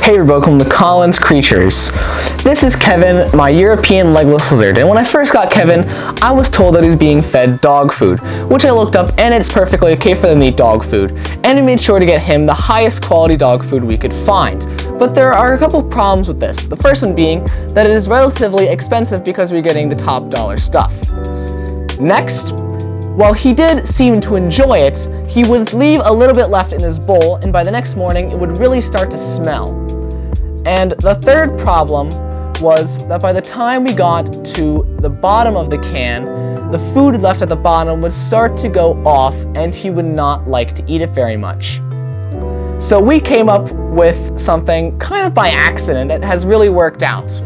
Hey, welcome to Colin's Creatures. This is Kevin, my European legless lizard, and when I first got Kevin, I was told that he was being fed dog food, which I looked up and it's perfectly okay for them to eat dog food, and we made sure to get him the highest quality dog food we could find. But there are a couple problems with this. The first one being that it is relatively expensive because we're getting the top dollar stuff. Next, while he did seem to enjoy it, he would leave a little bit left in his bowl, and by the next morning it would really start to smell. And the third problem was that by the time we got to the bottom of the can, the food left at the bottom would start to go off and he would not like to eat it very much. So we came up with something kind of by accident that has really worked out.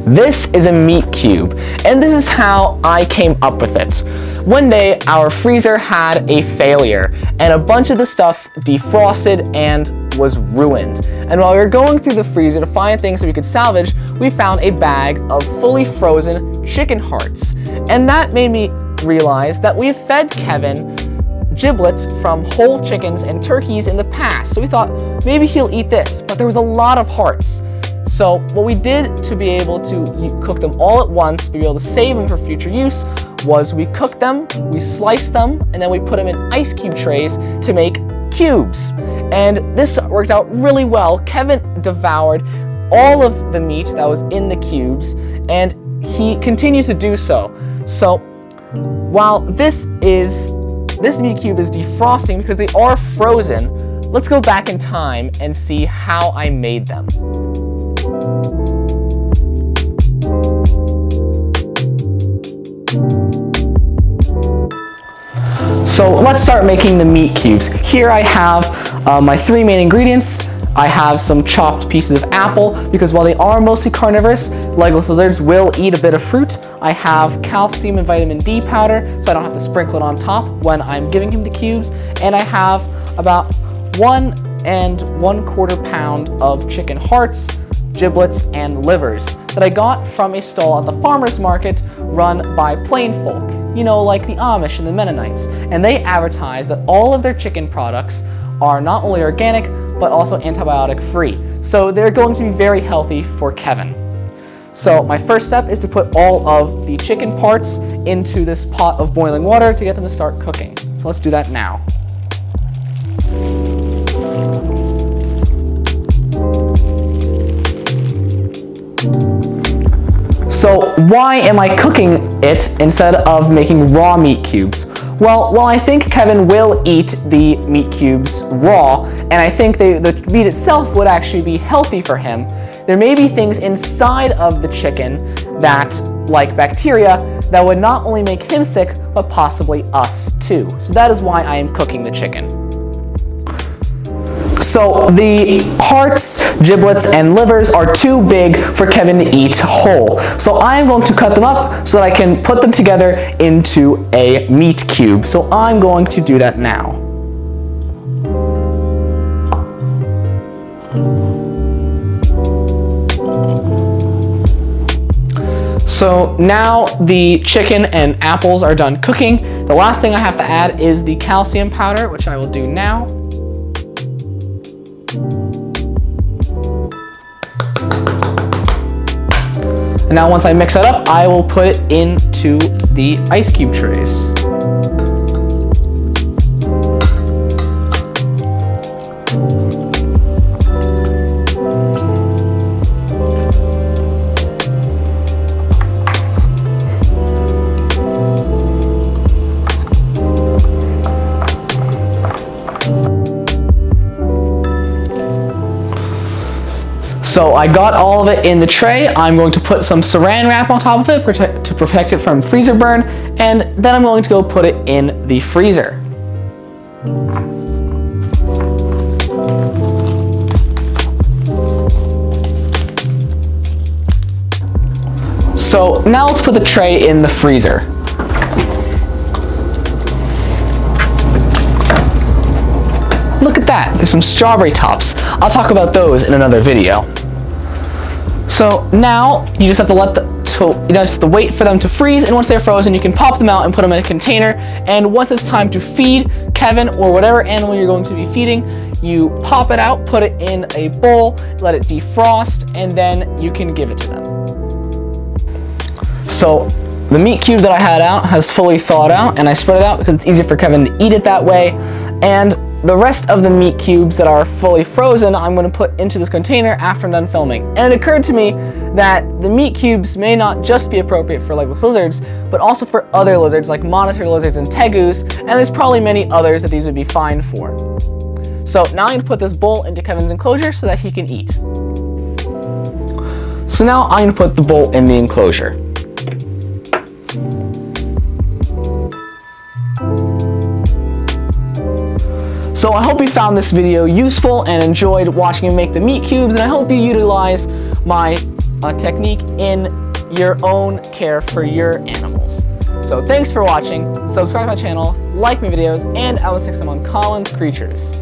This is a meat cube, and this is how I came up with it. One day, our freezer had a failure, and a bunch of the stuff defrosted and was ruined. And while we were going through the freezer to find things that we could salvage, we found a bag of fully frozen chicken hearts. And that made me realize that we have fed Kevin giblets from whole chickens and turkeys in the past. So we thought maybe he'll eat this, but there was a lot of hearts. So what we did to be able to cook them all at once, to be able to save them for future use, was we cooked them, we sliced them, and then we put them in ice cube trays to make cubes. And this worked out really well. Kevin devoured all of the meat that was in the cubes, and he continues to do so. So while this meat cube is defrosting because they are frozen, let's go back in time and see how I made them. So let's start making the meat cubes. Here I have my three main ingredients. I have some chopped pieces of apple, because while they are mostly carnivorous, legless lizards will eat a bit of fruit. I have calcium and vitamin D powder, so I don't have to sprinkle it on top when I'm giving him the cubes. And I have about 1 1/4 pound of chicken hearts, giblets, and livers that I got from a stall at the farmer's market run by plain folk, like the Amish and the Mennonites. And they advertise that all of their chicken products are not only organic, but also antibiotic free. So they're going to be very healthy for Kevin. So my first step is to put all of the chicken parts into this pot of boiling water to get them to start cooking. So let's do that now. So why am I cooking it instead of making raw meat cubes? Well, while I think Kevin will eat the meat cubes raw, and I think the meat itself would actually be healthy for him, there may be things inside of the chicken that, like bacteria, that would not only make him sick, but possibly us too. So that is why I am cooking the chicken. So the hearts, giblets, and livers are too big for Kevin to eat whole. So I am going to cut them up so that I can put them together into a meat cube. So I'm going to do that now. So now the chicken and apples are done cooking. The last thing I have to add is the calcium powder, which I will do now. And now once I mix that up, I will put it into the ice cube trays. So I got all of it in the tray. I'm going to put some saran wrap on top of it to protect it from freezer burn, and then I'm going to go put it in the freezer. So now let's put the tray in the freezer. Look at that, there's some strawberry tops. I'll talk about those in another video. So now you just have to wait for them to freeze, and once they're frozen, you can pop them out and put them in a container. And once it's time to feed, Kevin or whatever animal you're going to be feeding, you pop it out, put it in a bowl, let it defrost, and then you can give it to them. So the meat cube that I had out has fully thawed out, and I spread it out because it's easier for Kevin to eat it that way. And the rest of the meat cubes that are fully frozen, I'm going to put into this container after I'm done filming. And it occurred to me that the meat cubes may not just be appropriate for legless lizards, but also for other lizards like monitor lizards and tegus, and there's probably many others that these would be fine for. So now I'm going to put this bowl into Kevin's enclosure so that he can eat. So now I'm going to put the bowl in the enclosure. So I hope you found this video useful and enjoyed watching me make the meat cubes, and I hope you utilize my technique in your own care for your animals. So thanks for watching, subscribe to my channel, like my videos, and I will stick some on Colin's Creatures.